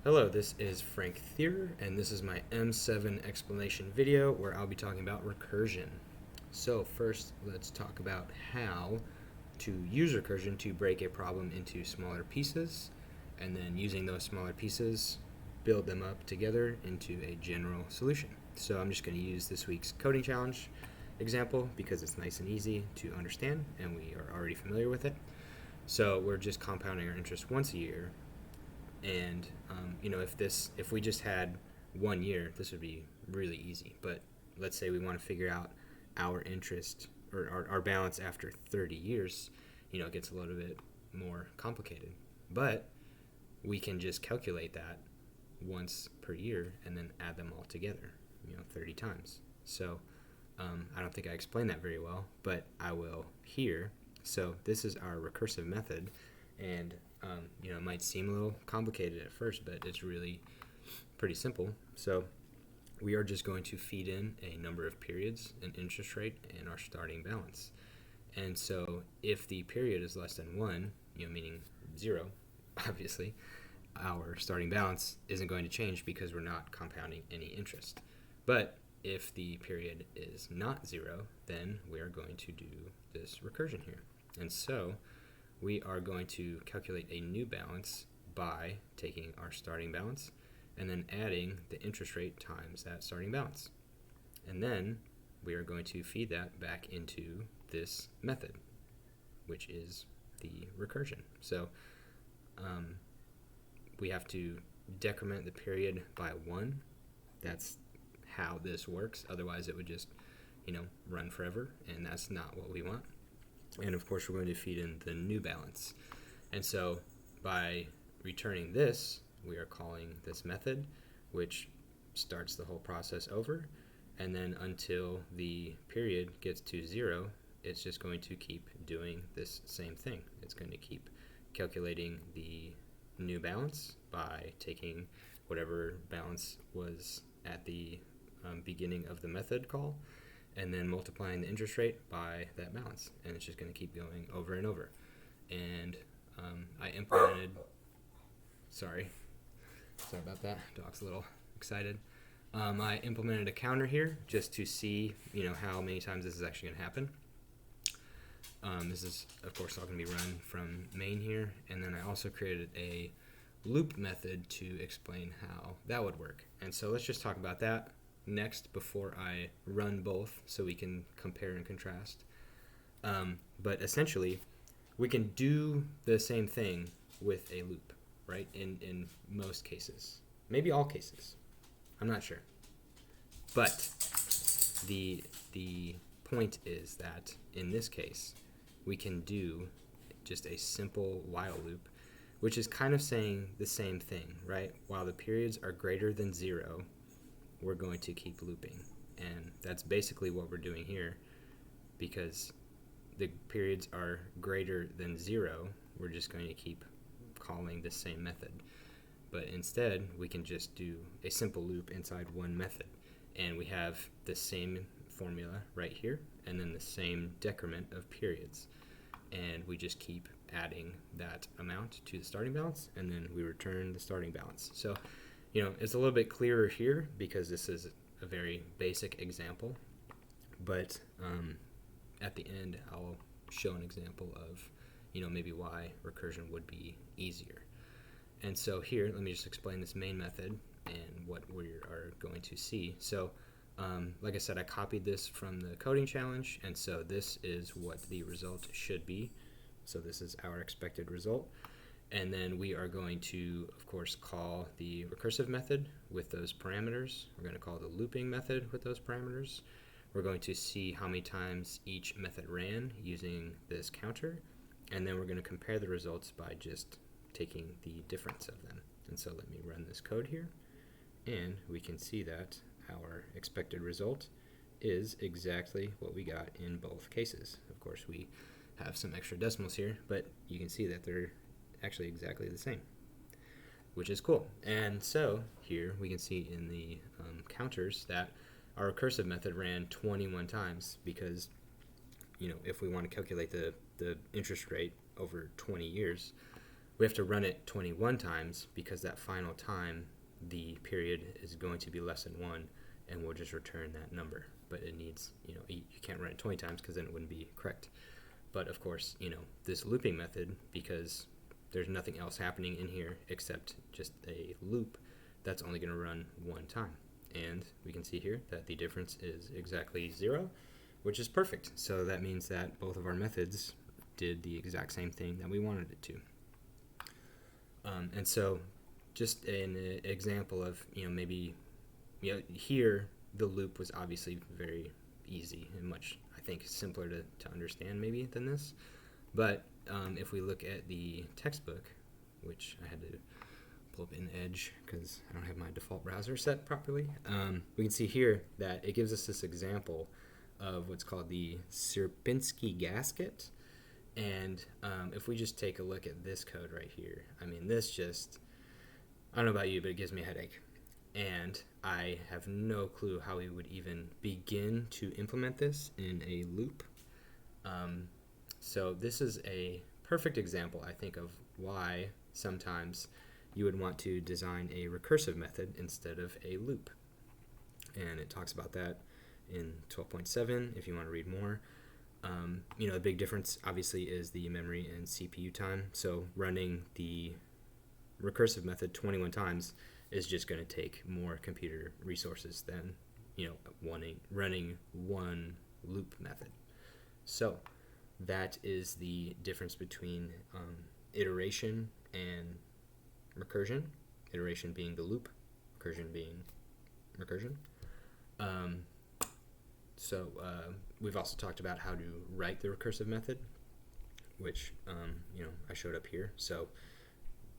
Hello, this is Frank Thier, and this is my M7 explanation video where I'll be talking about recursion. So first, let's talk about how to use recursion to break a problem into smaller pieces, and then using those smaller pieces, build them up together into a general solution. So I'm just going to use this week's coding challenge example because it's nice and easy to understand, and we are already familiar with it. So we're just compounding our interest once a year. And if we just had 1 year, this would be really easy. But let's say we want to figure out our interest or our balance after 30 years. It gets a little bit more complicated. But we can just calculate that once per year and then add them all together, 30 times. So I don't think I explained that very well, but I will here. So this is our recursive method, and it might seem a little complicated at first, but it's really pretty simple. So we are just going to feed in a number of periods, an interest rate, and our starting balance. And so if the period is less than 1, meaning 0, obviously, our starting balance isn't going to change because we're not compounding any interest. But if the period is not 0, then we are going to do this recursion here. And so we are going to calculate a new balance by taking our starting balance and then adding the interest rate times that starting balance. And then we are going to feed that back into this method, which is the recursion. So we have to decrement the period by 1. That's how this works. Otherwise, it would just, run forever, and that's not what we want. And of course, we're going to feed in the new balance. And so by returning this, we are calling this method, which starts the whole process over. And then until the period gets to 0, it's just going to keep doing this same thing. It's going to keep calculating the new balance by taking whatever balance was at the beginning of the method call, and then multiplying the interest rate by that balance. And it's just going to keep going over and over. And I implemented, sorry about that, dog's a little excited. I implemented a counter here just to see, how many times this is actually going to happen. This is, of course, all going to be run from main here. And then I also created a loop method to explain how that would work. And so let's just talk about that next before I run both so we can compare and contrast. But essentially, we can do the same thing with a loop, right? In most cases. Maybe all cases. I'm not sure. But the point is that in this case, we can do just a simple while loop, which is kind of saying the same thing, right? While the periods are greater than 0, we're going to keep looping. And that's basically what we're doing here, because the periods are greater than 0, we're just going to keep calling the same method. But instead, we can just do a simple loop inside one method. And we have the same formula right here, and then the same decrement of periods. And we just keep adding that amount to the starting balance, and then we return the starting balance. So, it's a little bit clearer here because this is a very basic example. But at the end, I'll show an example of, maybe why recursion would be easier. And so here, let me just explain this main method and what we are going to see. So, like I said, I copied this from the coding challenge, and so this is what the result should be. So this is our expected result. And then we are going to, of course, call the recursive method with those parameters. We're going to call the looping method with those parameters. We're going to see how many times each method ran using this counter. And then we're going to compare the results by just taking the difference of them. And so let me run this code here. And we can see that our expected result is exactly what we got in both cases. Of course, we have some extra decimals here, but you can see that they're actually exactly the same, which is cool. And so here we can see in the counters that our recursive method ran 21 times because, if we want to calculate the interest rate over 20 years, we have to run it 21 times because that final time the period is going to be less than 1, and we'll just return that number. But it needs, you can't run it 20 times because then it wouldn't be correct. But of course, this looping method, because there's nothing else happening in here except just a loop, that's only going to run 1 time. And we can see here that the difference is exactly 0, which is perfect. So that means that both of our methods did the exact same thing that we wanted it to. And so just an example of, maybe, here the loop was obviously very easy and much, I think, simpler to understand maybe than this. But if we look at the textbook, which I had to pull up in Edge because I don't have my default browser set properly, we can see here that it gives us this example of what's called the Sierpinski gasket. And if we just take a look at this code right here, I mean, this just, I don't know about you, but it gives me a headache. And I have no clue how we would even begin to implement this in a loop. So this is a perfect example, I think, of why sometimes you would want to design a recursive method instead of a loop. And it talks about that in 12.7 if you want to read more. The big difference obviously is the memory and CPU time. So running the recursive method 21 times is just going to take more computer resources than running one loop method. So that is the difference between iteration and recursion. Iteration being the loop, recursion being recursion. So we've also talked about how to write the recursive method, which I showed up here. So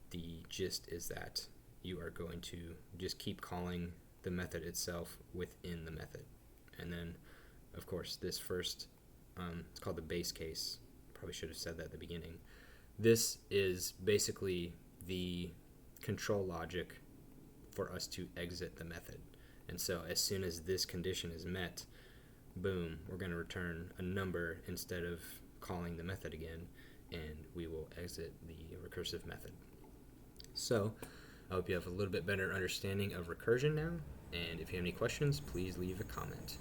the gist is that you are going to just keep calling the method itself within the method. And then, of course, this first, it's called the base case. Probably should have said that at the beginning. This is basically the control logic for us to exit the method. And so as soon as this condition is met, boom, we're going to return a number instead of calling the method again, and we will exit the recursive method. So I hope you have a little bit better understanding of recursion now, and if you have any questions, please leave a comment.